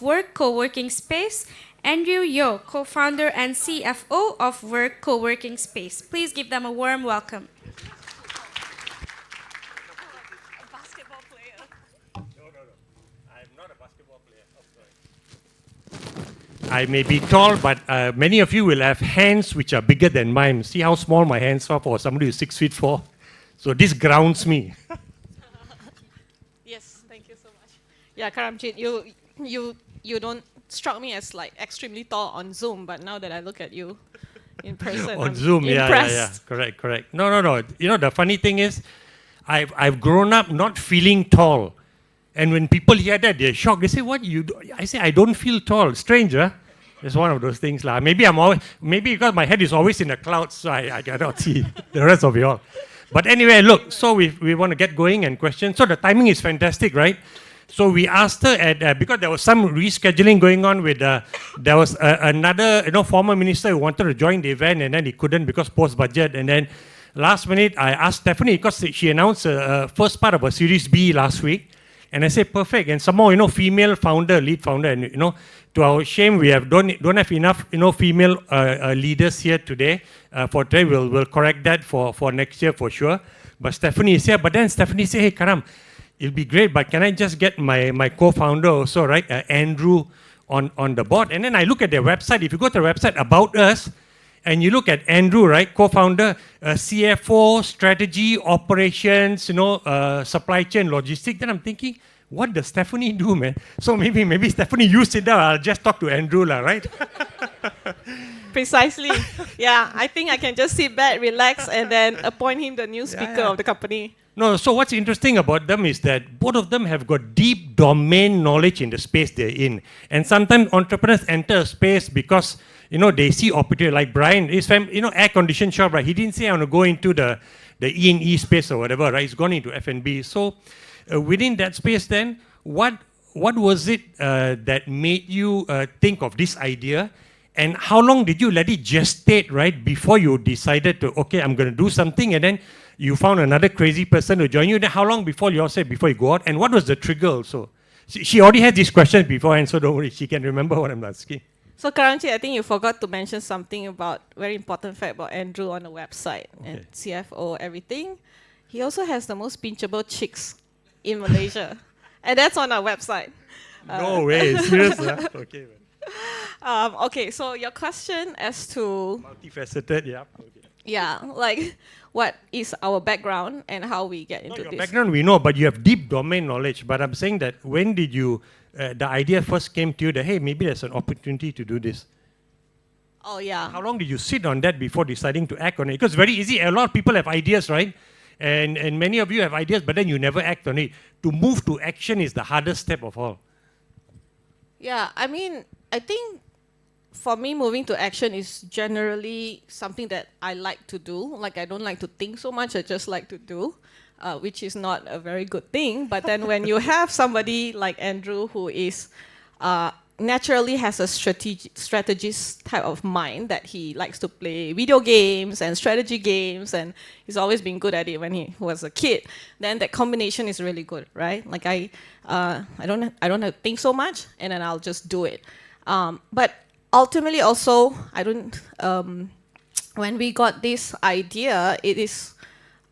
WORQ Co-working Space, Andrew Yeow, co-founder and CFO of WORQ Co-working Space. Please give them a warm welcome. Basketball player. No. I'm not a basketball player. Oh, sorry. I may be tall, but many of you will have hands which are bigger than mine. See how small my hands are for somebody who's 6'4". So this grounds me. Yes, thank you so much. Yeah, Karamjit, you don't struck me as like extremely tall on Zoom, but now that I look at you in person, On I'm Zoom, impressed. yeah. Correct. No. You know, the funny thing is, I've grown up not feeling tall. And when people hear that, they're shocked. They say, what you do? I say, I don't feel tall. Strange, huh? It's one of those things. Maybe because my head is always in the clouds, so I cannot see the rest of you all. But anyway, look, so we want to get going and question. So the timing is fantastic, right? So we asked her because there was some rescheduling going on with, there was another former minister who wanted to join the event and then he couldn't because post-budget. And then last minute, I asked Stephanie because she announced first part of a Series B last week. And I said, perfect. And some more, female founder, lead founder, and to our shame, we don't have enough, female leaders here today. For today, we'll correct that for next year for sure. But Stephanie is here. But then Stephanie said, hey, Karam, it'll be great, but can I just get my co-founder also, right, Andrew, on the board? And then I look at their website. If you go to the website About Us, and you look at Andrew, right, co-founder, CFO, strategy, operations, supply chain, logistics. Then I'm thinking, what does Stephanie do, man? So maybe Stephanie, you sit down. I'll just talk to Andrew, right? Precisely. Yeah, I think I can just sit back, relax, and then appoint him the new speaker of the company. No, so what's interesting about them is that both of them have got deep domain knowledge in the space they're in. And sometimes entrepreneurs enter a space because, they see opportunity. Like Brian, air conditioned shop, right? He didn't say I want to go into the E&E space or whatever, right? He's gone into F&B. So within that space then, what was it that made you think of this idea? And how long did you let it gestate, right, before you decided to, okay, I'm going to do something, and then you found another crazy person to join you? Then how long before you all said, before you go out? And what was the trigger also? She already had these questions before, and so don't worry, she can remember what I'm asking. So Karanchi, I think you forgot to mention something about very important fact about Andrew on the website and CFO, everything. He also has the most pinchable chicks in Malaysia. And that's on our website. No way, serious? Huh? Okay, man. Okay, so your question as to... Multifaceted, yeah. Okay. Yeah, like what is our background and how we get into your this. background we know, but you have deep domain knowledge. But I'm saying that when did you, the idea first came to you that, hey, maybe there's an opportunity to do this? Oh, yeah. How long did you sit on that before deciding to act on it? Because very easy, a lot of people have ideas, right? And many of you have ideas, but then you never act on it. To move to action is the hardest step of all. Yeah, I mean, I think for me, moving to action is generally something that I like to do. Like, I don't like to think so much, I just like to do, which is not a very good thing. But then when you have somebody like Andrew who is naturally has a strategist type of mind, that he likes to play video games and strategy games, and he's always been good at it when he was a kid, then that combination is really good, right? Like I don't have to think so much, and then I'll just do it. But ultimately also, when we got this idea, it is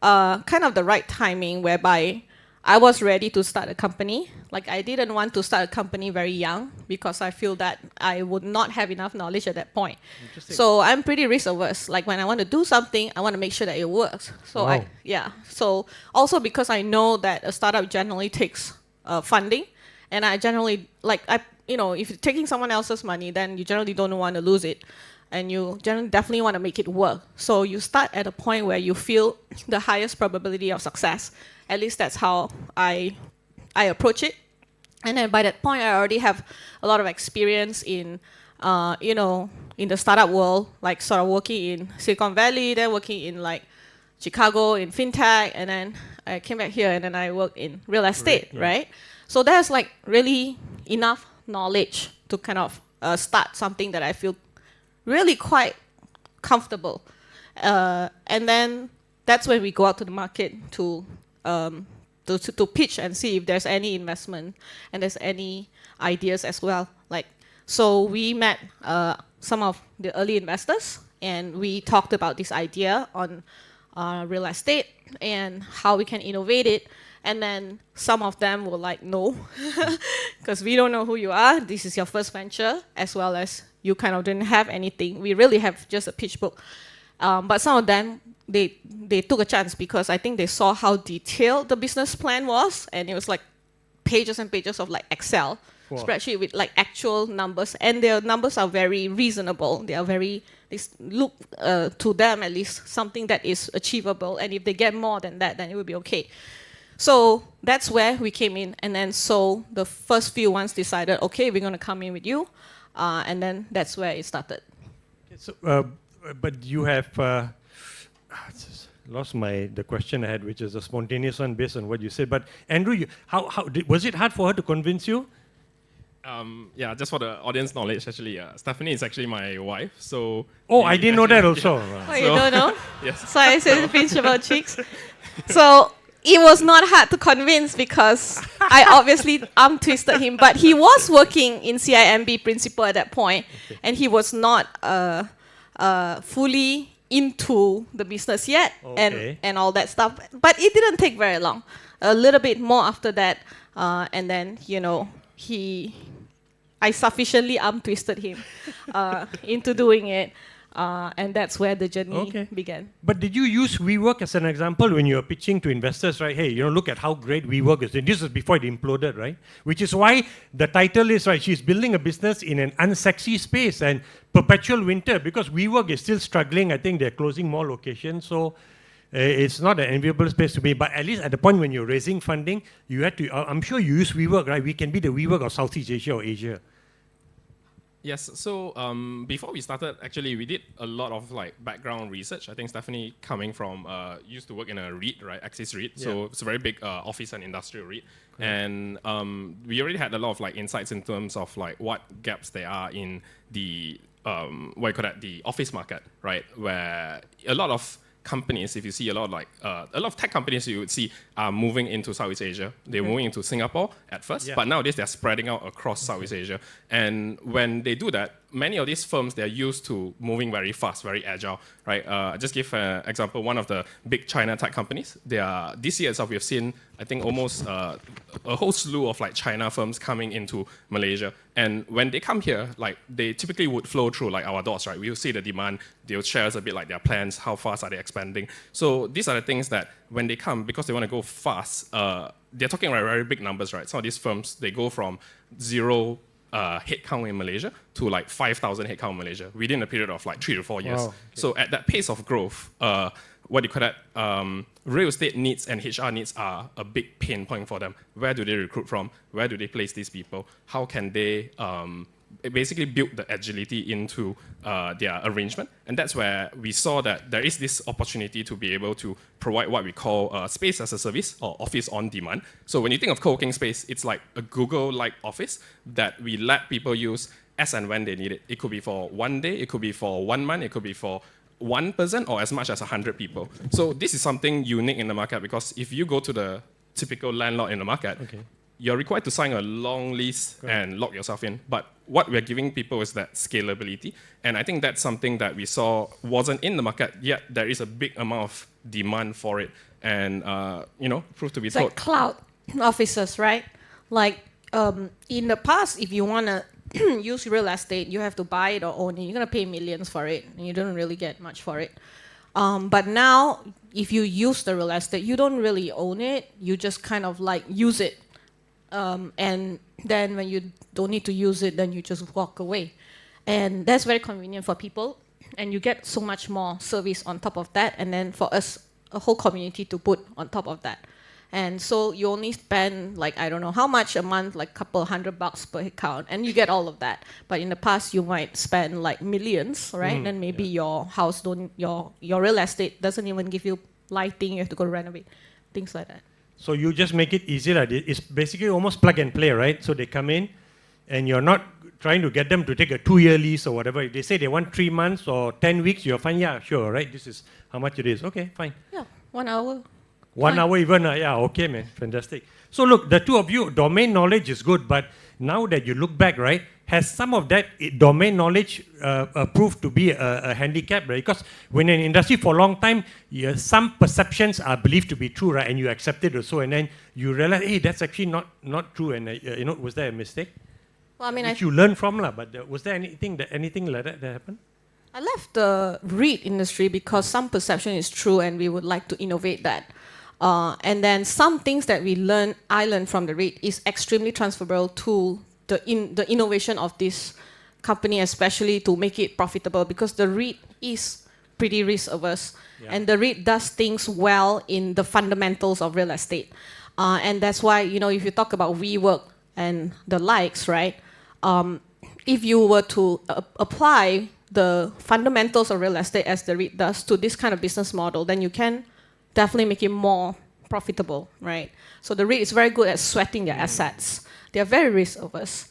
kind of the right timing whereby I was ready to start a company. Like, I didn't want to start a company very young because I feel that I would not have enough knowledge at that point. So I'm pretty risk averse. Like, when I want to do something, I want to make sure that it works. So wow. So also because I know that a startup generally takes funding, and I generally if you're taking someone else's money, then you generally don't want to lose it. And you generally definitely want to make it work. So you start at a point where you feel the highest probability of success. At least that's how I approach it. And then by that point, I already have a lot of experience in, in the startup world, like sort of working in Silicon Valley, then working in like Chicago in fintech, and then I came back here and then I worked in real estate, right? So there's like really enough knowledge to kind of start something that I feel really quite comfortable. And then that's when we go out to the market to pitch and see if there's any investment and there's any ideas as well. Like, so we met some of the early investors, and we talked about this idea on real estate and how we can innovate it. And then some of them were like, no, because we don't know who you are. This is your first venture, as well as you kind of didn't have anything. We really have just a pitch book. But some of them, they took a chance because I think they saw how detailed the business plan was, and it was like pages and pages of like Excel spreadsheet with like actual numbers, and their numbers are very reasonable. They look to them at least something that is achievable, and if they get more than that, then it will be okay. So that's where we came in, and then so the first few ones decided, okay, we're going to come in with you, and then that's where it started. So, but you have lost the question I had, which is a spontaneous one based on what you said. But Andrew, was it hard for her to convince you? Yeah, just for the audience knowledge, actually, Stephanie is actually my wife. So. Oh, I didn't know that also. Oh, you don't know? Yes. So I said pinch about cheeks. So it was not hard to convince because I obviously twisted him, but he was working in CIMB principal at that point, and he was not fully into the business yet, and all that stuff. But it didn't take very long. A little bit more after that, and then I sufficiently twisted him into doing it. And that's where the journey began. But did you use WeWork as an example when you were pitching to investors, right? Hey, look at how great WeWork is. And this is before it imploded, right? Which is why the title is, right, she's building a business in an unsexy space and perpetual winter, because WeWork is still struggling. I think they're closing more locations. So it's not an enviable space to be. But at least at the point when you're raising funding, you had to, I'm sure you use WeWork, right? We can be the WeWork of Southeast Asia or Asia. Yes, so before we started, actually, we did a lot of like background research. I think Stephanie coming from, used to work in a REIT, right, Axis REIT, so it's a very big office and industrial REIT. And we already had a lot of like insights in terms of like what gaps there are in the, the office market, right, where a lot of companies, if you see a lot of tech companies you would see are moving into Southeast Asia. They're moving into Singapore at first, but nowadays they're spreading out across Southeast Asia. And when they do that, many of these firms, they're used to moving very fast, very agile, right? Just give an example, one of the big China tech companies, this year itself, we've seen, I think, almost a whole slew of like China firms coming into Malaysia. And when they come here, like they typically would flow through like our doors, right? We'll see the demand, they'll share us a bit like their plans, how fast are they expanding. So these are the things that when they come, because they want to go fast, they're talking about very big numbers, right? Some of these firms, they go from 0 headcount in Malaysia to like 5,000 headcount in Malaysia within a period of like 3 to 4 years. Wow. So at that pace of growth, real estate needs and HR needs are a big pain point for them. Where do they recruit from? Where do they place these people? How can they basically build the agility into their arrangement? And that's where we saw that there is this opportunity to be able to provide what we call space as a service or office on demand. So when you think of co-working space, it's like a Google-like office that we let people use as and when they need it. It could be for 1 day, it could be for 1 month, it could be for 1 person or as much as 100 people. So this is something unique in the market, because if you go to the typical landlord in the market, you're required to sign a long lease and lock yourself in. But what we're giving people is that scalability. And I think that's something that we saw wasn't in the market, yet there is a big amount of demand for it. And, proved to be told. Like cloud offices, right? Like in the past, if you want to use real estate, you have to buy it or own it. You're going to pay millions for it, and you don't really get much for it. But now, if you use the real estate, you don't really own it. You just kind of like use it. And then when you don't need to use it, then you just walk away. And that's very convenient for people. And you get so much more service on top of that. And then for us, a whole community to put on top of that. And so you only spend like, I don't know how much a month, like a couple $100 per account, and you get all of that. But in the past, you might spend like millions, right? And maybe your house your real estate doesn't even give you lighting, you have to go renovate, things like that. So you just make it easier. It's basically almost plug and play, right? So they come in, and you're not trying to get them to take a 2-year lease or whatever. If they say they want 3 months or 10 weeks, you're fine. Yeah, sure, right? This is how much it is. Okay, fine. Yeah, 1 hour. 1 hour even, yeah, okay, man, fantastic. So look, the two of you, domain knowledge is good, but now that you look back, right, has some of that domain knowledge proved to be a handicap, right? Because when in an industry for a long time, some perceptions are believed to be true, right, and you accept it or so, and then you realize, hey, that's actually not true, and was that a mistake? Well, I mean, Which you learned from, but was there anything like that happened? I left the REIT industry because some perception is true and we would like to innovate that. And then some things that I learned from the REIT is extremely transferable to the innovation of this company, especially to make it profitable, because the REIT is pretty risk averse. Yeah. And the REIT does things well in the fundamentals of real estate. And that's why, if you talk about WeWork and the likes, right? If you were to apply the fundamentals of real estate as the REIT does to this kind of business model, then you can definitely make it more profitable, right? So the REIT is very good at sweating their assets. They are very risk averse.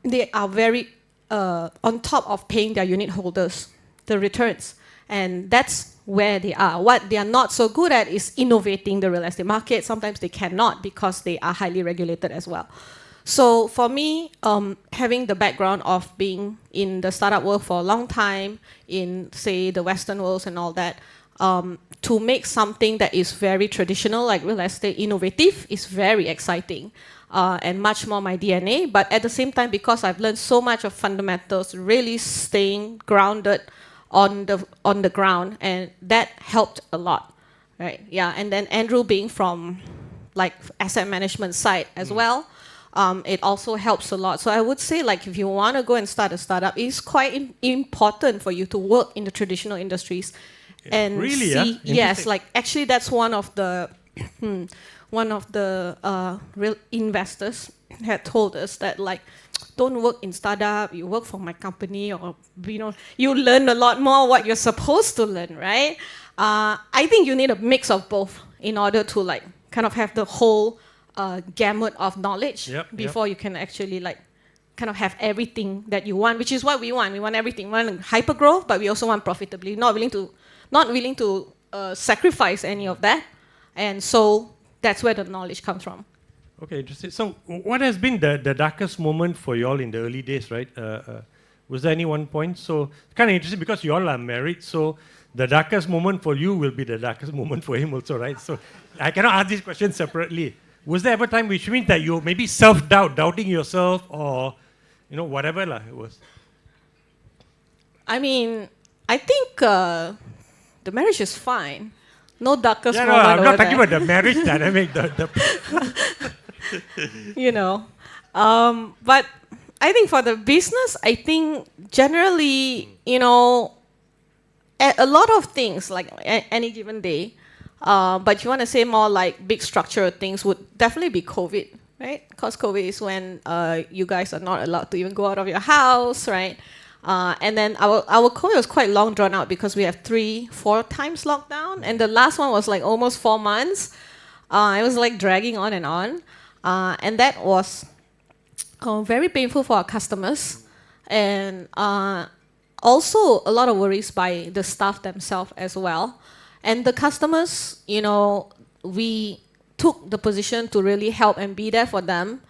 They are very on top of paying their unit holders the returns. And that's where they are. What they are not so good at is innovating the real estate market. Sometimes they cannot because they are highly regulated as well. So for me, having the background of being in the startup world for a long time, in, say, the Western worlds and all that, to make something that is very traditional, like real estate, innovative, is very exciting and much more my DNA. But at the same time, because I've learned so much of fundamentals, really staying grounded on the ground, and that helped a lot, right? Yeah, and then Andrew being from like asset management side as well, it also helps a lot. So I would say, like, if you want to go and start a startup, it's quite important for you to work in the traditional industries and really, see. Yes, like actually that's one of the real investors had told us that, like, don't work in startup, you work for my company, or you learn a lot more what you're supposed to learn, right? I think you need a mix of both in order to, like, kind of have the whole gamut of knowledge before you can actually, like, kind of have everything that you want, which is what we want. We want everything. We want hyper growth, but we also want profitably. Not willing to sacrifice any of that, and so that's where the knowledge comes from. Okay, interesting. So, what has been the darkest moment for you all in the early days, right? Was there any one point? So, kind of interesting because you all are married. So, the darkest moment for you will be the darkest moment for him also, right? So, I cannot ask these questions separately. Was there ever a time which means that you maybe self-doubt, doubting yourself, or whatever it was? I mean, I think the marriage is fine. No darkest moment. No, I'm not talking there. about the marriage dynamic. But I think for the business, I think generally, a lot of things, like any given day, but you want to say more like big structural things, would definitely be COVID, right? Because COVID is when you guys are not allowed to even go out of your house, right? And then our COVID was quite long drawn out because we have 3-4 times lockdown, and the last one was like almost 4 months. It was like dragging on, and that was very painful for our customers, and also a lot of worries by the staff themselves as well. And the customers, we took the position to really help and be there for them.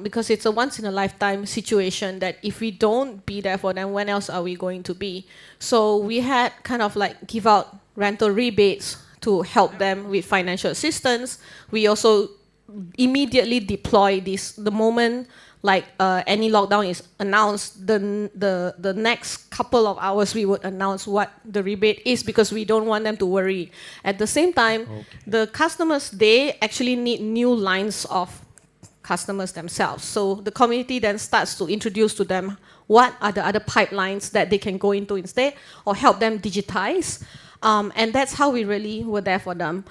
Because it's a once-in-a-lifetime situation that if we don't be there for them, when else are we going to be? So we had kind of like give out rental rebates to help them with financial assistance. We also immediately deploy this the moment like any lockdown is announced. The next couple of hours we would announce what the rebate is, because we don't want them to worry. At the same time, the customers, they actually need new lines of customers themselves. So the community then starts to introduce to them what are the other pipelines that they can go into instead, or help them digitize. And that's how we really were there for them.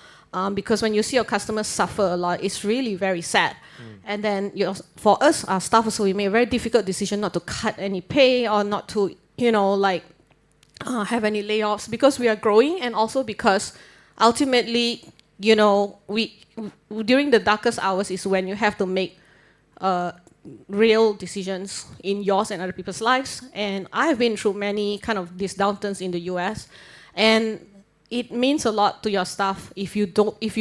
Because when you see your customers suffer a lot, it's really very sad. And then for us, our staff also, we made a very difficult decision not to cut any pay or not to, have any layoffs, because we are growing, and also because ultimately, we during the darkest hours is when you have to make real decisions in yours and other people's lives. And I've been through many kind of these downturns in the US, and it means a lot to your staff if you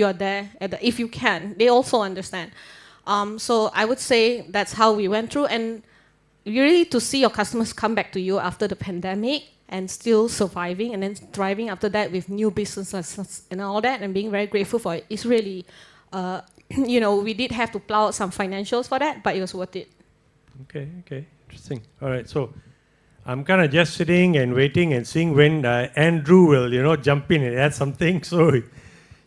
are there, if you can. They also understand. So I would say that's how we went through. And really to see your customers come back to you after the pandemic and still surviving and then thriving after that with new businesses and all that and being very grateful for it is really, we did have to plow out some financials for that, but it was worth it. Okay, interesting. All right, so I'm kind of just sitting and waiting and seeing when Andrew will, jump in and add something. So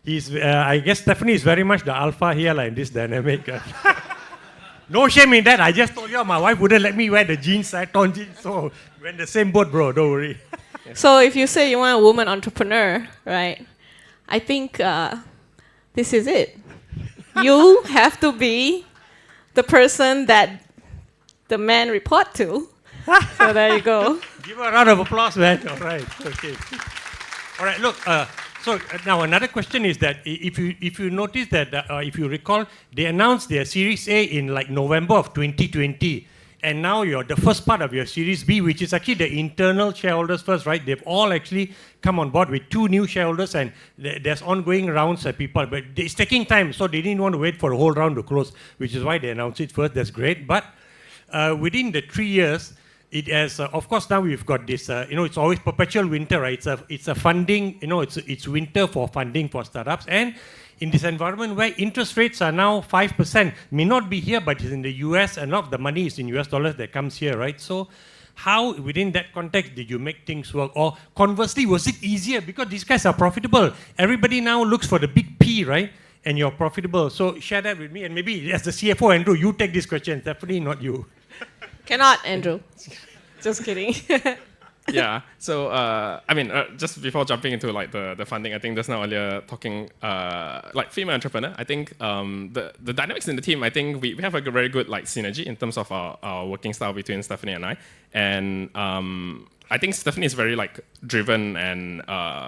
he's, I guess Stephanie is very much the alpha here, like in this dynamic. No shame in that. I just told you my wife wouldn't let me wear the jeans, torn jeans. So we're in the same boat, bro. Don't worry. So if you say you want a woman entrepreneur, right? I think this is it. You have to be the person that the men report to. So there you go. Give her a round of applause, man. All right. Okay. All right. Look. So now another question is that if you notice that if you recall, they announced their Series A in like November of 2020, and now you're the first part of your Series B, which is actually the internal shareholders first, right? They've all actually come on board with 2 new shareholders, and there's ongoing rounds of people, but it's taking time, so they didn't want to wait for a whole round to close, which is why they announced it first. That's great, but within the 3 years. It has, of course, now we've got this, it's always perpetual winter, right? It's a funding, it's winter for funding for startups. And in this environment where interest rates are now 5%, may not be here, but it's in the US, and a lot of the money is in US dollars that comes here, right? So how, within that context, did you make things work? Or conversely, was it easier? Because these guys are profitable. Everybody now looks for the big P, right? And you're profitable. So share that with me. And maybe as the CFO, Andrew, you take this question. Definitely not you. Cannot, Andrew. Just kidding. Yeah. So just before jumping into like the funding, I think just now earlier talking like female entrepreneur. I think the dynamics in the team. I think we have a very good like synergy in terms of our working style between Stephanie and I. And I think Stephanie is very like driven and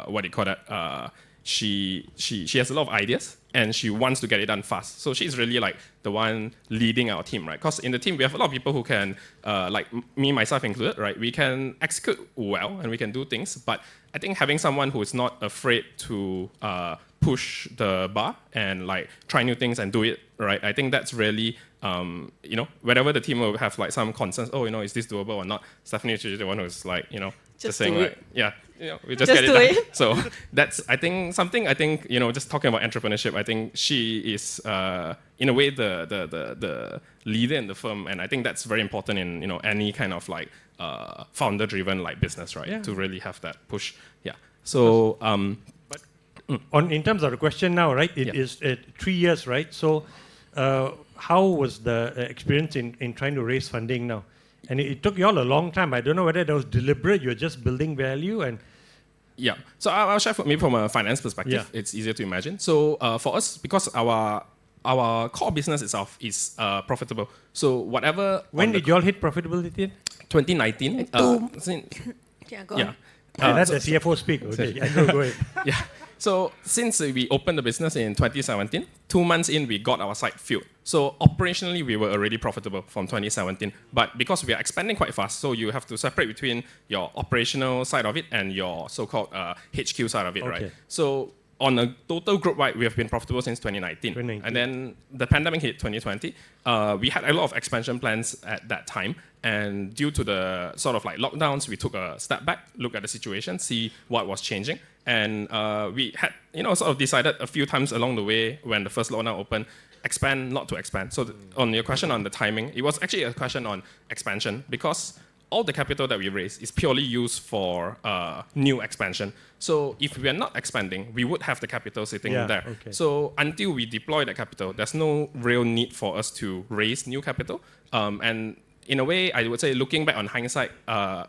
what do you call that? She has a lot of ideas and she wants to get it done fast. So she's really like the one leading our team, right? Because in the team we have a lot of people who can, like me, myself included, right? We can execute well and we can do things, but I think having someone who is not afraid to push the bar and like try new things and do it, right? I think that's really, whenever the team will have like some concerns, is this doable or not? Stephanie is usually the one who's like, just saying like, yeah, we just get it done. So that's, I think, something, just talking about entrepreneurship, I think she is, in a way, the leader in the firm. And I think that's very important in, any kind of like founder-driven like business, right? Yeah. To really have that push. Yeah. So, in terms of the question now, right? It is 3 years, right? So how was the experience in trying to raise funding now? And it took you all a long time. I don't know whether that was deliberate. You're just building value and... Yeah. So I'll share maybe from a finance perspective. Yeah. It's easier to imagine. So for us, because our core business itself is profitable. So whatever... When did you all hit profitability? 2019. Yeah, go on. That's the CFO speak. Okay, go ahead. Yeah. So since we opened the business in 2017, 2 months in, we got our site filled. So operationally, we were already profitable from 2017. But because we are expanding quite fast, so you have to separate between your operational side of it and your so-called HQ side of it, right? So on a total group-wide, we have been profitable since 2019. And then the pandemic hit 2020. We had a lot of expansion plans at that time. And due to the sort of like lockdowns, we took a step back, look at the situation, see what was changing. And we had, sort of decided a few times along the way when the first lockdown opened, expand, not to expand. So on your question on the timing, it was actually a question on expansion because all the capital that we raise is purely used for new expansion. So if we are not expanding, we would have the capital sitting there. Okay. So until we deploy that capital, there's no real need for us to raise new capital. And in a way, I would say, looking back on hindsight,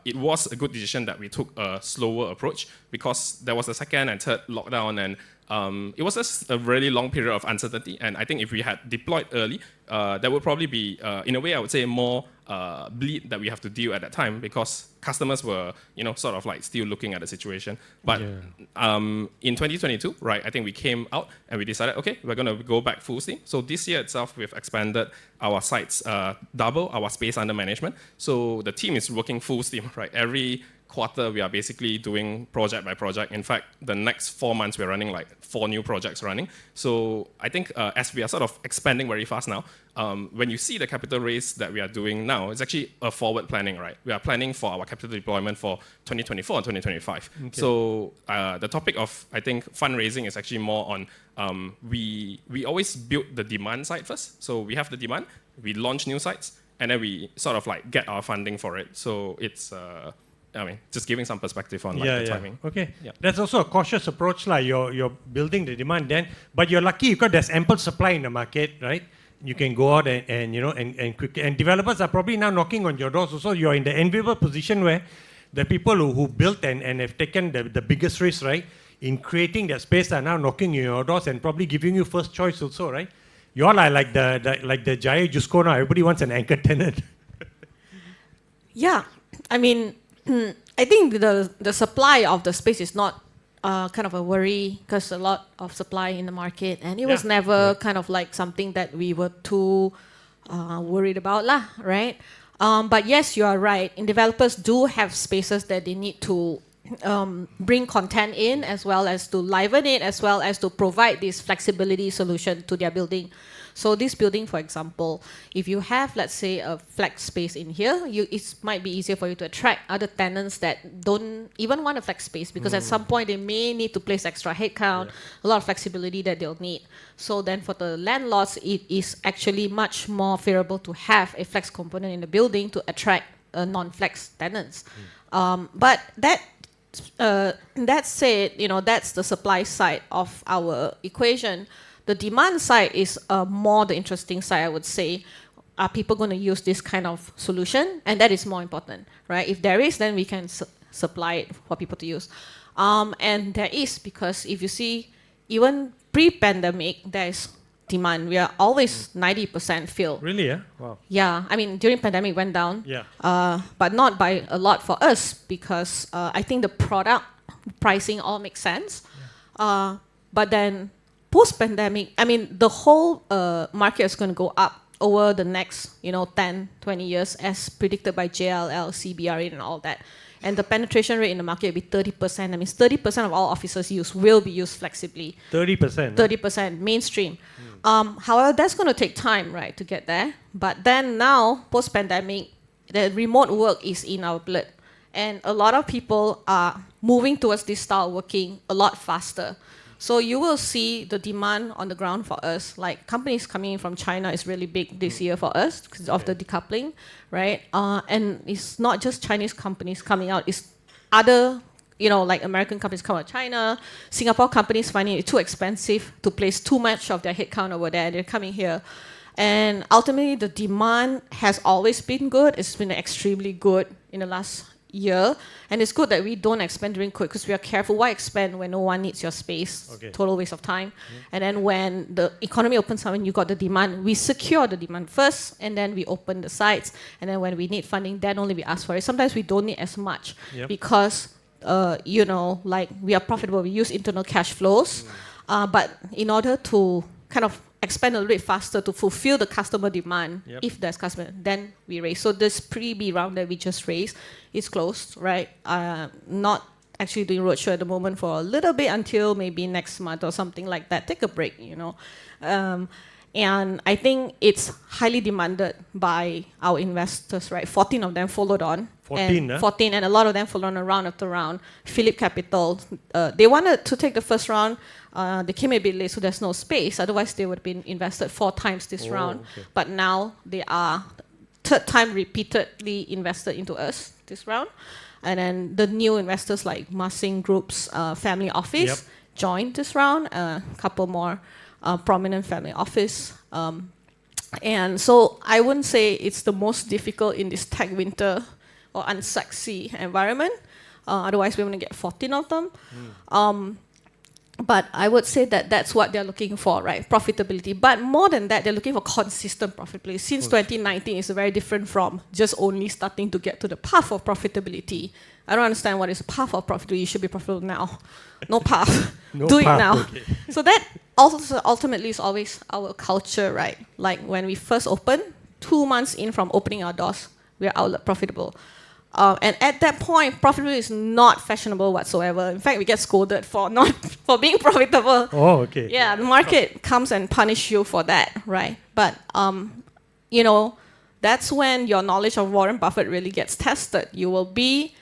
it was a good decision that we took a slower approach because there was a second and third lockdown, and it was just a really long period of uncertainty. And I think if we had deployed early, there would probably be, in a way, I would say, more bleed that we have to deal at that time because customers were, sort of like still looking at the situation. But in 2022, right, I think we came out and we decided, okay, we're going to go back full steam. So this year itself, we've expanded our sites, double our space under management. So the team is working full steam, right? Every quarter, we are basically doing project by project. In fact, the next 4 months, we're running like 4 new projects running. So I think as we are sort of expanding very fast now, when you see the capital raise that we are doing now, it's actually a forward planning, right? We are planning for our capital deployment for 2024 and 2025. Okay. So the topic of, I think, fundraising is actually more on, we always build the demand side first. So we have the demand, we launch new sites, and then we sort of like get our funding for it. So it's, I mean, just giving some perspective on the timing. Okay. Yeah. That's also a cautious approach. You're building the demand then, but you're lucky because there's ample supply in the market, right? You can go out and quickly. And developers are probably now knocking on your doors also. You're in the enviable position where the people who built and have taken the biggest risk, right, in creating that space are now knocking on your doors and probably giving you first choice also, right? You all are like the Jaya Jusco now. Everybody wants an anchor tenant. Yeah, I mean, I think the supply of the space is not kind of a worry because a lot of supply in the market, and it was never kind of like something that we were too worried about, lah, right? But yes, you are right. And developers do have spaces that they need to bring content in, as well as to liven it, as well as to provide this flexibility solution to their building. So this building, for example, if you have, let's say, a flex space in here, it might be easier for you to attract other tenants that don't even want a flex space, because at some point they may need to place extra headcount, a lot of flexibility that they'll need. So then for the landlords, it is actually much more favorable to have a flex component in the building to attract non-flex tenants. But that said, that's the supply side of our equation. The demand side is more the interesting side, I would say. Are people going to use this kind of solution? And that is more important, right? If there is, then we can supply it for people to use. And there is, because if you see, even pre-pandemic, there is demand. We are always 90% filled. Really, yeah? Wow. Yeah, I mean, during pandemic it went down. Yeah. But not by a lot for us, because I think the product pricing all makes sense. Yeah. But then post-pandemic, I mean, the whole market is going to go up over the next, 10, 20 years, as predicted by JLL, CBRE, and all that. And the penetration rate in the market will be 30%. That means 30% of all offices will be used flexibly. 30%? 30%, mainstream. However, that's going to take time, right, to get there. But then now, post-pandemic, the remote work is in our blood. And a lot of people are moving towards this style of working a lot faster. So you will see the demand on the ground for us, like companies coming in from China is really big this year for us because of the decoupling, right? And it's not just Chinese companies coming out, it's other, like American companies come out of China, Singapore companies finding it too expensive to place too much of their headcount over there, they're coming here. And ultimately the demand has always been good, it's been extremely good in the last year, and it's good that we don't expand during COVID because we are careful. Why expand when no one needs your space? Okay. Total waste of time. And then when the economy opens up and you got the demand, we secure the demand first, and then we open the sites. And then when we need funding, then only we ask for it. Sometimes we don't need as much because, like we are profitable. We use internal cash flows, but in order to kind of expand a little bit faster to fulfill the customer demand, if there's customer, then we raise. So this pre-B round that we just raised is closed, right? Not actually doing roadshow at the moment for a little bit until maybe next month or something like that. Take a break, And I think it's highly demanded by our investors, right? 14 of them followed on. 14, and a lot of them followed on round after round. Phillip Capital, they wanted to take the first round. They came a bit late, so there's no space. Otherwise, they would have been invested 4 times this round. Okay. But now they are third time repeatedly invested into us this round. And then the new investors like Masing Group's family office joined this round. A couple more prominent family office. And so I wouldn't say it's the most difficult in this tech winter or unsexy environment. Otherwise, we're going to get 14 of them. But I would say that that's what they're looking for, right? Profitability. But more than that, they're looking for consistent profitability. Since 2019, it's very different from just only starting to get to the path of profitability. I don't understand what is a path of profitability. You should be profitable now. No path. Do it now. Okay. So that also ultimately is always our culture, right? Like when we first opened, 2 months in from opening our doors, we're outlet profitable. And at that point, profitability is not fashionable whatsoever. In fact, we get scolded for not for being profitable. Oh, okay. Yeah, the market comes and punish you for that, right? But you know, that's when your knowledge of Warren Buffett really gets tested. You will be,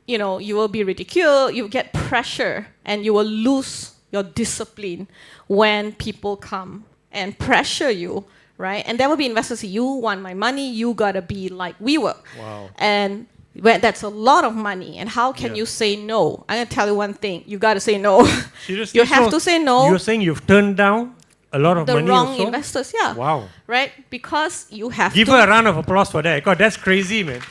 you know, you will be ridiculed. You get pressure, and you will lose your discipline when people come and pressure you, right? And there will be investors say, "You want my money? You gotta be like WeWork." Wow. And when that's a lot of money, and how can Yeah. you say no? I'm gonna tell you one thing: you gotta say no. Seriously? You have So to say no. You're saying you've turned down a lot of The money wrong also? investors, yeah. Wow. Right? Because you have Give to. her a round of applause for that, because that's crazy, man.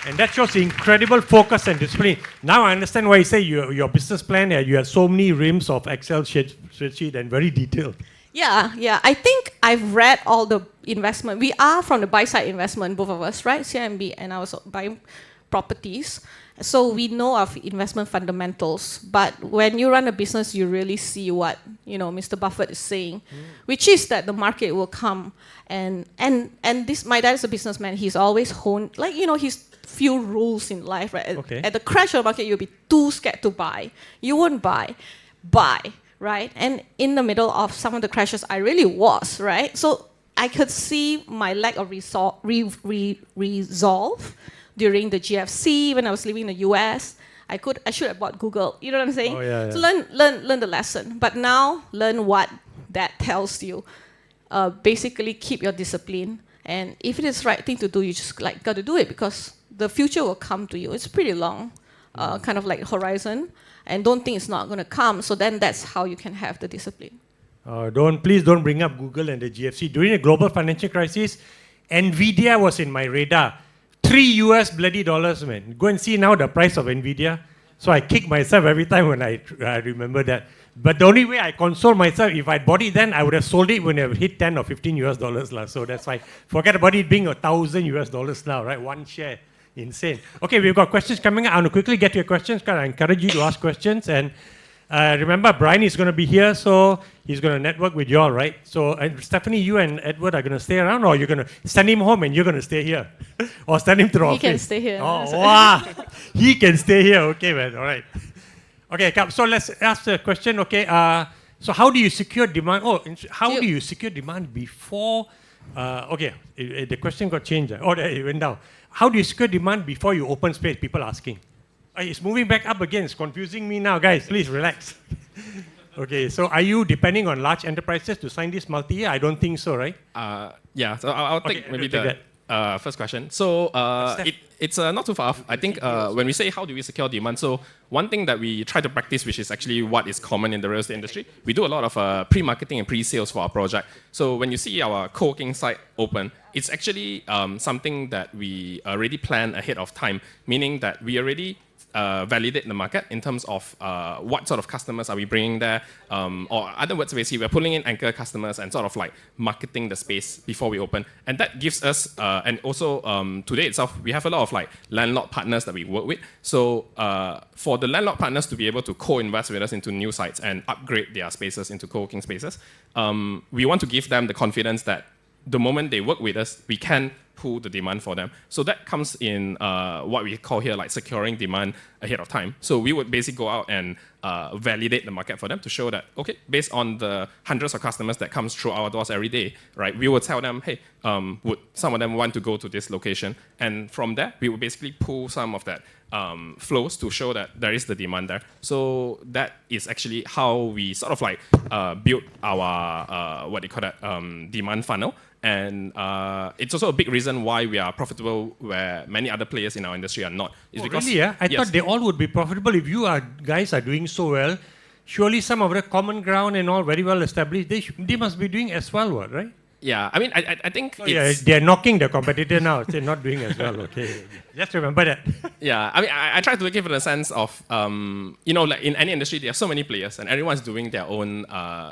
And that shows incredible focus and discipline. Now I understand why you say your business plan, you have so many reams of Excel spreadsheet and very detailed. Yeah. I think I've read all the investment. We are from the buy-side investment, both of us, right? CIMB, and I was buying properties. So we know of investment fundamentals. But when you run a business, you really see what, you know, Mr. Buffett is saying, which is that the market will come. And this, my dad is a businessman. He's always honed, like, you know, he's few rules in life, right? Okay. At the crash of the market, you'll be too scared to buy. You won't buy. Right? And in the middle of some of the crashes, I really was, right? So I could see my lack of resolve during the GFC when I was living in the US. I should have bought Google. You know what I'm saying? Oh, yeah. So learn the lesson. But now learn what that tells you. Basically, keep your discipline. And if it is the right thing to do, you just like got to do it, because the future will come to you. It's pretty long, kind of like horizon. And don't think it's not going to come. So then that's how you can have the discipline. Please don't bring up Google and the GFC. During the global financial crisis, Nvidia was in my radar. $3 bloody dollars, man. Go and see now the price of Nvidia. So I kick myself every time when I remember that. But the only way I console myself, if I bought it then, I would have sold it when it hit 10 or 15 US dollars. So that's why, forget about it being $1,000 US dollars now, right? One share. Insane. Okay, we've got questions coming up. I want to quickly get to your questions, because I encourage you to ask questions. And remember, Brian is going to be here, so he's going to network with you all, right? So, Stephanie, you and Edward are going to stay around, or you're going to send him home and you're going to stay here? Or send him to the office? He can stay here. Oh, wow. He can stay here. Okay, man. All right. Okay, so let's ask the question. Okay, so how do you secure demand? How do you secure demand before? The question got changed. It went down. How do you secure demand before you open space? People asking. It's moving back up again. It's confusing me now, guys. Please relax. Okay, so are you depending on large enterprises to sign this multi-year? I don't think so, right? Yeah, so I'll take maybe the first question. So it's not too far off. I think when we say how do we secure demand, so one thing that we try to practice, which is actually what is common in the real estate industry, we do a lot of pre-marketing and pre-sales for our project. So when you see our co-working site open, it's actually something that we already plan ahead of time, meaning that we already validate the market in terms of what sort of customers are we bringing there, or other words, basically we're pulling in anchor customers and sort of like marketing the space before we open, and that gives us and also today itself we have a lot of like landlord partners that we work with. So for the landlord partners to be able to co-invest with us into new sites and upgrade their spaces into co-working spaces, we want to give them the confidence that the moment they work with us, we can pull the demand for them. So that comes in what we call here like securing demand ahead of time. So we would basically go out and validate the market for them to show that, okay, based on the hundreds of customers that comes through our doors every day, right, we will tell them, hey, would some of them want to go to this location? And from there, we would basically pull some of that flows to show that there is the demand there. So that is actually how we sort of like build our, demand funnel. And it's also a big reason why we are profitable where many other players in our industry are not. Is because, really? I yes. thought they all would be profitable. If you guys are doing so well, surely some of the common ground and all very well established, they must be doing as well, right? Yeah, I mean, I think they're knocking the competitor now. They're not doing as well, okay. Just remember that. Yeah, I mean, I try to give it a sense of, like in any industry, there are so many players and everyone's doing their own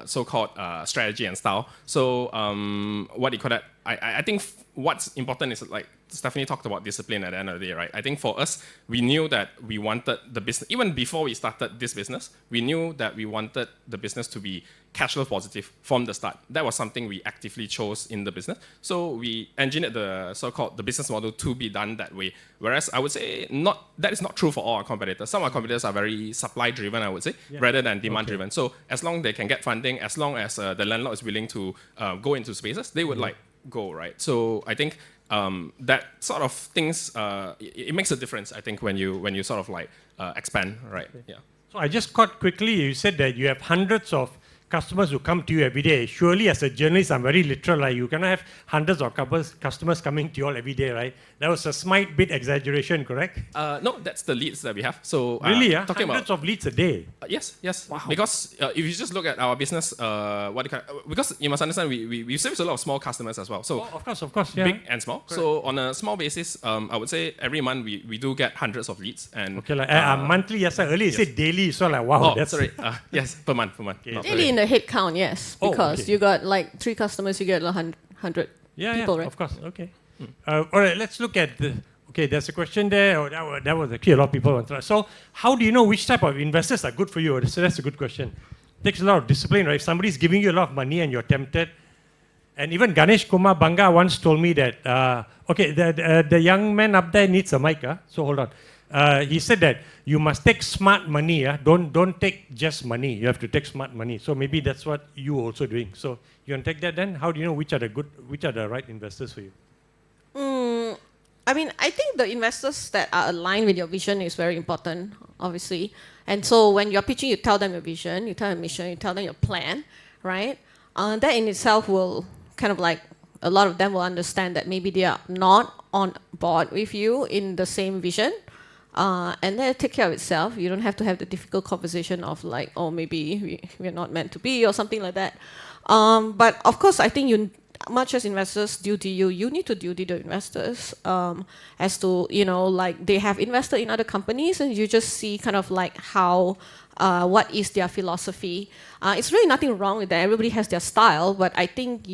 so-called strategy and style. So I think what's important is like Stephanie talked about discipline at the end of the day, right? I think for us, we knew that we wanted the business, even before we started this business, we knew that we wanted the business to be cash flow positive from the start. That was something we actively chose in the business. So we engineered the so-called the business model to be done that way. Whereas I would say that is not true for all our competitors. Some of our competitors are very supply-driven, I would say, rather than demand-driven. So as long as they can get funding, as long as the landlord is willing to go into spaces, they would like go, right? So I think that sort of things, it makes a difference, I think, when you sort of like expand, right? Yeah. So I just caught quickly, you said that you have hundreds of customers who come to you every day. Surely as a journalist, I'm very literal, right? You cannot have hundreds of customers coming to you all every day, right? That was a slight bit exaggeration, correct? No, that's the leads that we have. So Really, talking hundreds about of leads a day? yes. Wow. Because if you just look at our business, because you must understand, we service a lot of small customers as well. So Of course, yeah. big and small. So on a small basis, I would say every month we do get hundreds of leads. And Okay, like monthly, yes, sir. Earlier you said daily, so like, wow, oh, that's... sorry. Yes, per month. Okay. Not per Daily day. in the head count, yes, Oh, because okay. you got like 3 customers, you get 100 people, right? Of course, okay. All right, let's look at okay, there's a question there. Oh, that was actually a lot of people want to ask. So how do you know which type of investors are good for you? So that's a good question. Takes a lot of discipline, right? If somebody's giving you a lot of money and you're tempted, and even Ganesh Kumar Banga once told me that, okay, the young man up there needs a mic, so hold on. He said that you must take smart money, don't take just money, you have to take smart money. So maybe that's what you also doing. So you want to take that then? How do you know which are the right investors for you? I mean, I think the investors that are aligned with your vision is very important, obviously. And so when you're pitching, you tell them your vision, you tell them your mission, you tell them your plan, right? That in itself will kind of like, a lot of them will understand that maybe they are not on board with you in the same vision. And then take care of itself. You don't have to have the difficult conversation of like, oh, maybe we're not meant to be or something like that. But of course, I think much as investors due to you need to due to the investors as to, like they have invested in other companies and you just see kind of like how, what is their philosophy. It's really nothing wrong with that. Everybody has their style, but I think,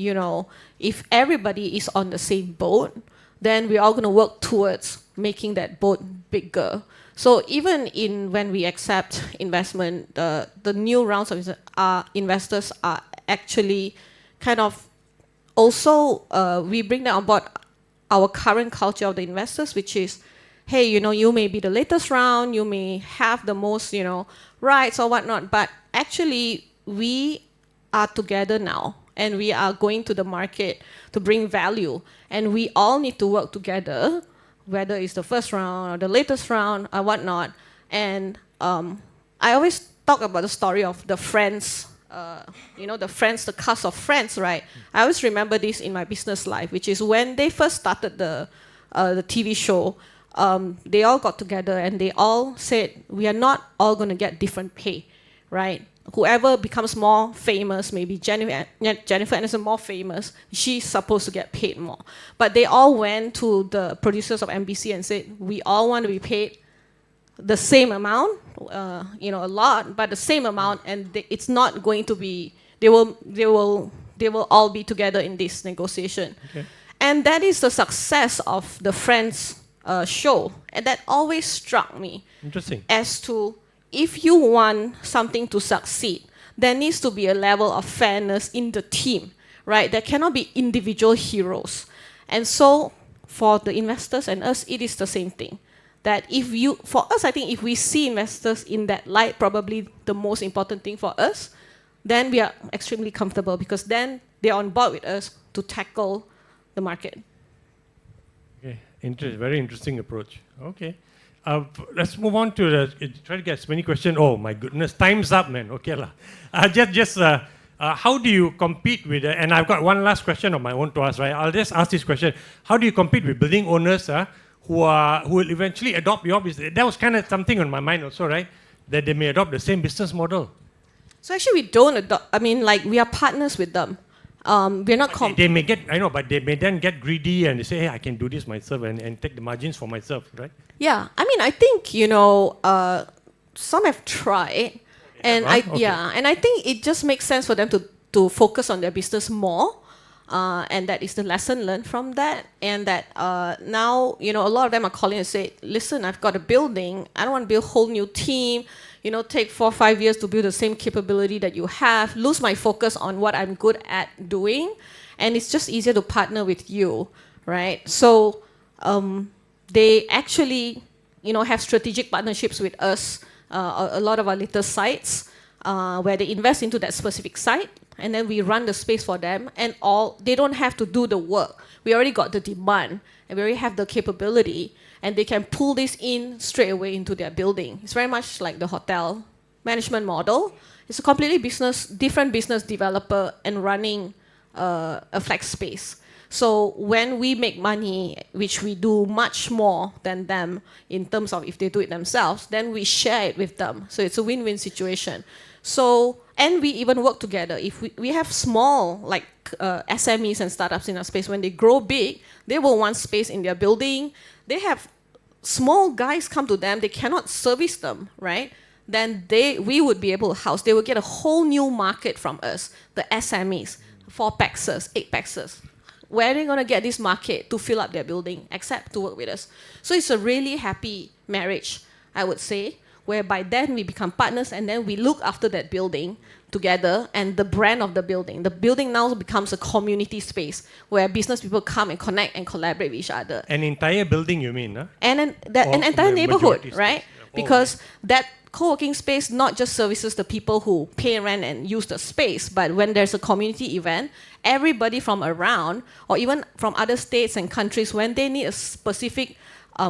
if everybody is on the same boat, then we're all going to work towards making that boat bigger. So even when we accept investment, the new rounds of investors are actually kind of also, we bring them on board our current culture of the investors, which is, hey, you may be the latest round, you may have the most, rights or whatnot, but actually we are together now and we are going to the market to bring value. And we all need to work together, whether it's the first round or the latest round or whatnot. And I always talk about the story of the Friends, the cast of Friends, right? I always remember this in my business life, which is when they first started the TV show, they all got together and they all said, we are not all going to get different pay, right? Whoever becomes more famous, maybe Jennifer Aniston more famous, she's supposed to get paid more. But they all went to the producers of NBC and said, we all want to be paid the same amount, a lot, but the same amount, and it's not going to be. They will all be together in this negotiation, okay. And that is the success of the Friends show, and that always struck me. Interesting. As to if you want something to succeed, there needs to be a level of fairness in the team, right? There cannot be individual heroes, and so for the investors and us, it is the same thing. That for us, I think if we see investors in that light, probably the most important thing for us, then we are extremely comfortable because then they're on board with us to tackle the market. Okay, very interesting approach. Okay, let's move on to try to get as many questions. Oh my goodness, time's up, man. Okay lah. How do you compete with? And I've got one last question of my own to ask. Right, I'll just ask this question: how do you compete with building owners? Who will eventually adopt your business? That was kind of something on my mind also, right? That they may adopt the same business model. So actually, we don't adopt. I mean, like we are partners with them. We're not. They may get. I know, but they may then get greedy and they say, "Hey, I can do this myself and take the margins for myself," right? Yeah, I mean, I think some have tried, and and I think it just makes sense for them to focus on their business more. And that is the lesson learned from that. And that now, a lot of them are calling and say, listen, I've got a building. I don't want to build a whole new team. take 4 or 5 years to build the same capability that you have, lose my focus on what I'm good at doing, and it's just easier to partner with you, right? So they actually, have strategic partnerships with us, a lot of our latest sites, where they invest into that specific site, and then we run the space for them, and they don't have to do the work. We already got the demand, and we already have the capability, and they can pull this in straight away into their building. It's very much like the hotel management model. It's a completely different business developer and running a flex space. So when we make money, which we do much more than them in terms of if they do it themselves, then we share it with them. So it's a win-win situation. So, and we even work together. If we have small, like SMEs and startups in our space, when they grow big, they will want space in their building. They have small guys come to them, they cannot service them, right? Then we would be able to house. They will get a whole new market from us, the SMEs, 4 paxers, 8 paxers. Where are they going to get this market to fill up their building, except to work with us? So it's a really happy marriage, I would say, whereby then we become partners and then we look after that building together and the brand of the building. The building now becomes a community space where business people come and connect and collaborate with each other. An entire building, you mean? Huh? And an entire neighborhood, right? Because that co-working space not just services the people who pay rent and use the space, but when there's a community event, everybody from around, or even from other states and countries, when they need a specific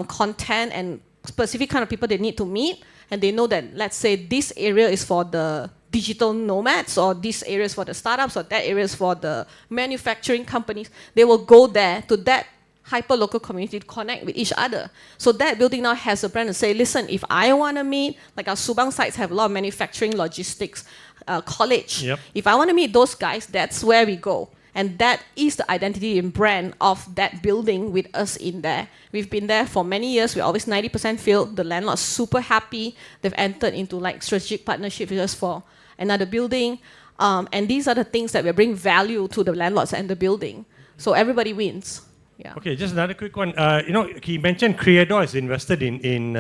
content and specific kind of people they need to meet, and they know that, let's say, this area is for the digital nomads, or this area is for the startups, or that area is for the manufacturing companies, they will go there to that hyper-local community to connect with each other. So that building now has a brand to say, listen, if I want to meet, like our Subang sites have a lot of manufacturing, logistics, college. Yep. If I want to meet those guys, that's where we go. And that is the identity and brand of that building with us in there. We've been there for many years. We're always 90% filled. The landlord's super happy. They've entered into like strategic partnership with us for another building. And these are the things that will bring value to the landlords and the building. So everybody wins. Yeah. Okay, just another quick one. He mentioned Creador is invested in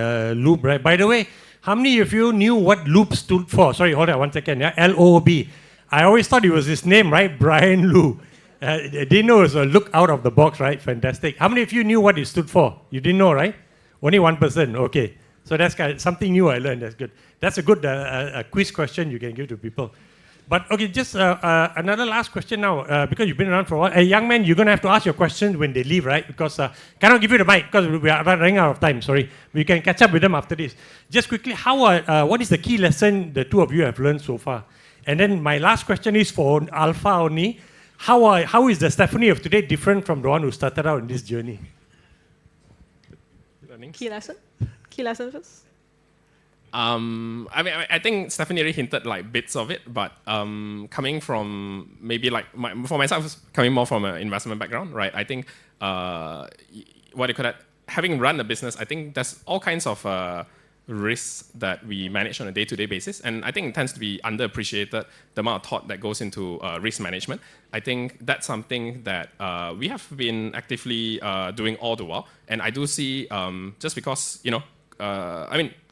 Loop, right? By the way, how many of you knew what Loop stood for? Sorry, hold on 1 second. Yeah? LOB. I always thought it was his name, right? Brian Lou. Didn't know it was a look out of the box, right? Fantastic. How many of you knew what it stood for? You didn't know, right? Only 1%. Okay. So that's kind of something new I learned. That's good. That's a good quiz question you can give to people. But okay, just another last question now, because you've been around for a while. A young man, you're going to have to ask your questions when they leave, right? Because cannot give you the mic because we are running out of time, sorry. We can catch up with them after this. Just quickly, what is the key lesson the two of you have learned so far? And then my last question is for Alpha only. How is the Stephanie of today different from the one who started out in this journey? Key lesson? Key lesson first? I think Stephanie already hinted like bits of it, but coming from maybe like for myself, coming more from an investment background, right? I think what you call that, having run a business, I think there's all kinds of risks that we manage on a day-to-day basis, and I think it tends to be underappreciated, the amount of thought that goes into risk management. I think that's something that we have been actively doing all the while, and I do see just because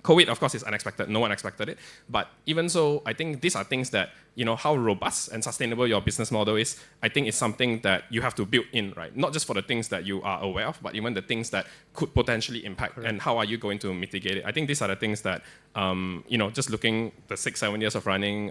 COVID, of course, is unexpected. No one expected it. But even so, I think these are things that, how robust and sustainable your business model is, I think is something that you have to build in, right? Not just for the things that you are aware of, but even the things that could potentially impact. Correct. And how are you going to mitigate it? I think these are the things that, just looking the 6-7 years of running,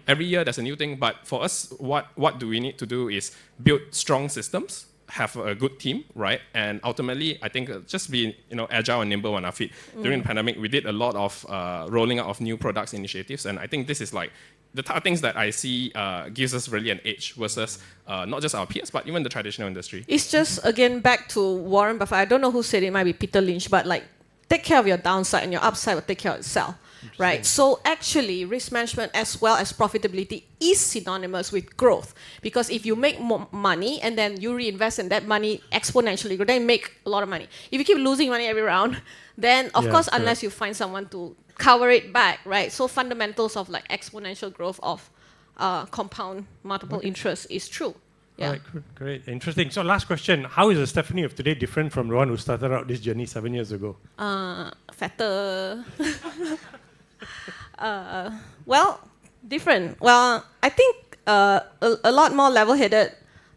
every year there's a new thing. But for us, what do we need to do is build strong systems, have a good team, right? And ultimately, I think just be agile and nimble on our feet. During the pandemic, we did a lot of rolling out of new products initiatives, and I think this is like the type of things that I see gives us really an edge versus not just our peers, but even the traditional industry. It's just, again, back to Warren Buffett. I don't know who said it, might be Peter Lynch, but like, take care of your downside and your upside will take care of itself. Right. So actually, risk management as well as profitability is synonymous with growth. Because if you make more money and then you reinvest in that money exponentially, then you make a lot of money. If you keep losing money every round, then of course, unless you find someone to cover it back, right? So fundamentals of like exponential growth of compound multiple interest is true. Yeah. All right, great. Interesting. So last question, how is the Stephanie of today different from the one who started out this journey 7 years ago? Fatter. Well, different. Well, I think a lot more level-headed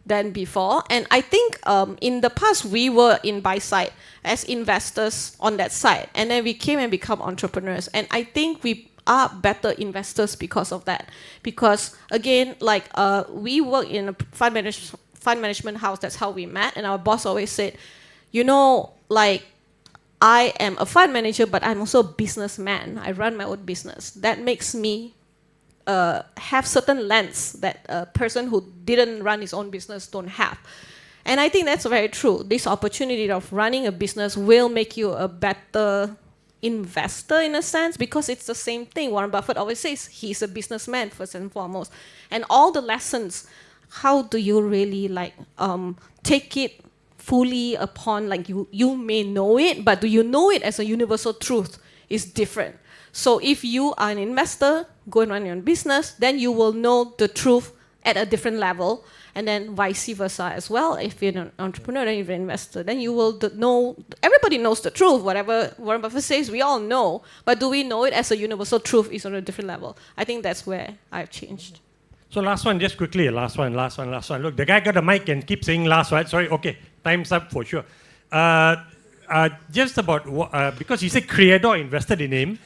than before. And I think in the past, we were in buy side as investors on that side. And then we came and become entrepreneurs. And I think we are better investors because of that. Because again, like we work in a fund management house, that's how we met. And our boss always said, you know, like, I am a fund manager, but I'm also a businessman. I run my own business. That makes me have certain lens that a person who didn't run his own business don't have. And I think that's very true. This opportunity of running a business will make you a better investor in a sense, because it's the same thing. Warren Buffett always says he's a businessman first and foremost. And all the lessons, how do you really like take it fully upon, like you may know it, but do you know it as a universal truth is different. So if you are an investor, go and run your own business, then you will know the truth at a different level, and then vice versa as well. If you're an entrepreneur and you're an investor, then you will know, everybody knows the truth, whatever Warren Buffett says, we all know, but do we know it as a universal truth is on a different level? I think that's where I've changed. So last one, just quickly, last one. Look, the guy got the mic and keep saying last one. Sorry, okay, time's up for sure. Just about, because he said Creador invested in him,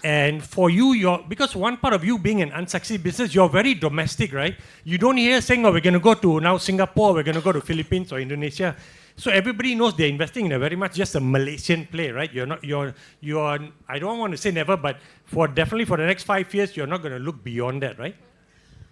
and for you, because one part of you being an unsexy business, you're very domestic, right? You don't hear saying, oh, we're going to go to now Singapore, we're going to go to Philippines or Indonesia. So everybody knows they're investing in a very much just a Malaysian play, right? You're I don't want to say never, but definitely for the next 5 years, you're not going to look beyond that, right?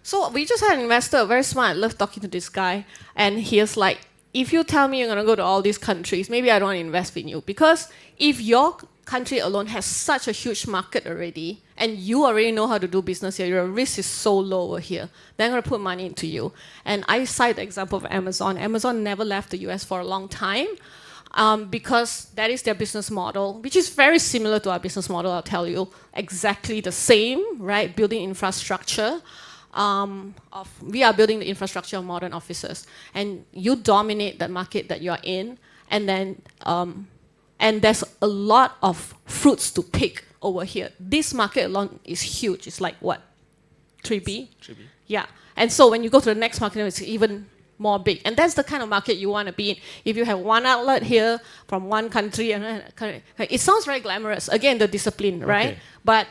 So we just had an investor, very smart. I love talking to this guy. And he was like, if you tell me you're going to go to all these countries, maybe I don't want to invest in you. Because if your country alone has such a huge market already, and you already know how to do business here, your risk is so low over here, they're going to put money into you. And I cite the example of Amazon. Amazon never left the US for a long time. Because that is their business model, which is very similar to our business model, I'll tell you. Exactly the same, right? Building infrastructure. We are building the infrastructure of modern offices, and you dominate the market that you're in, and then and there's a lot of fruits to pick over here. This market alone is huge. It's like what, 3B? 3B. Yeah, and so when you go to the next market, it's even more big, and that's the kind of market you want to be in. If you have one outlet here from one country, and it sounds very glamorous. Again, the discipline, right? Okay. But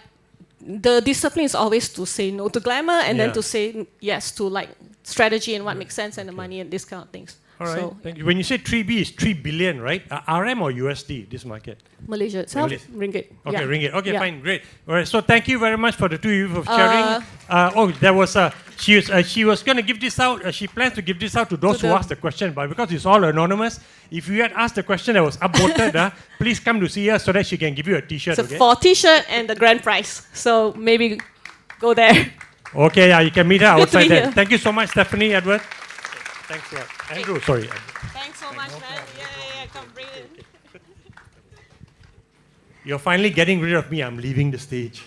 the discipline is always to say no to glamour and then to say yes to like strategy and what makes sense and the money and these kind of things. All right, So, thank you. When you say 3B, it's 3 billion, right? RM or USD, this market? Malaysia itself, Malaysia. ringgit. Okay, Yeah. ringgit. Okay, Yeah. fine, great. All right, so thank you very much for the two of you for sharing. There was she was going to give this out. She plans to give this out to those who asked the question, but because it's all anonymous, if you had asked the question that was upvoted, please come to see her so that she can give you a T-shirt. So Okay. for T-shirt and the grand prize. So maybe go there. Okay, yeah, you can meet her Good to outside be there. here. Thank you so much, Stephanie, Edward. Thanks a lot. Andrew, sorry. Thanks so much, man. Yeah, come bring it. You're finally getting rid of me. I'm leaving the stage.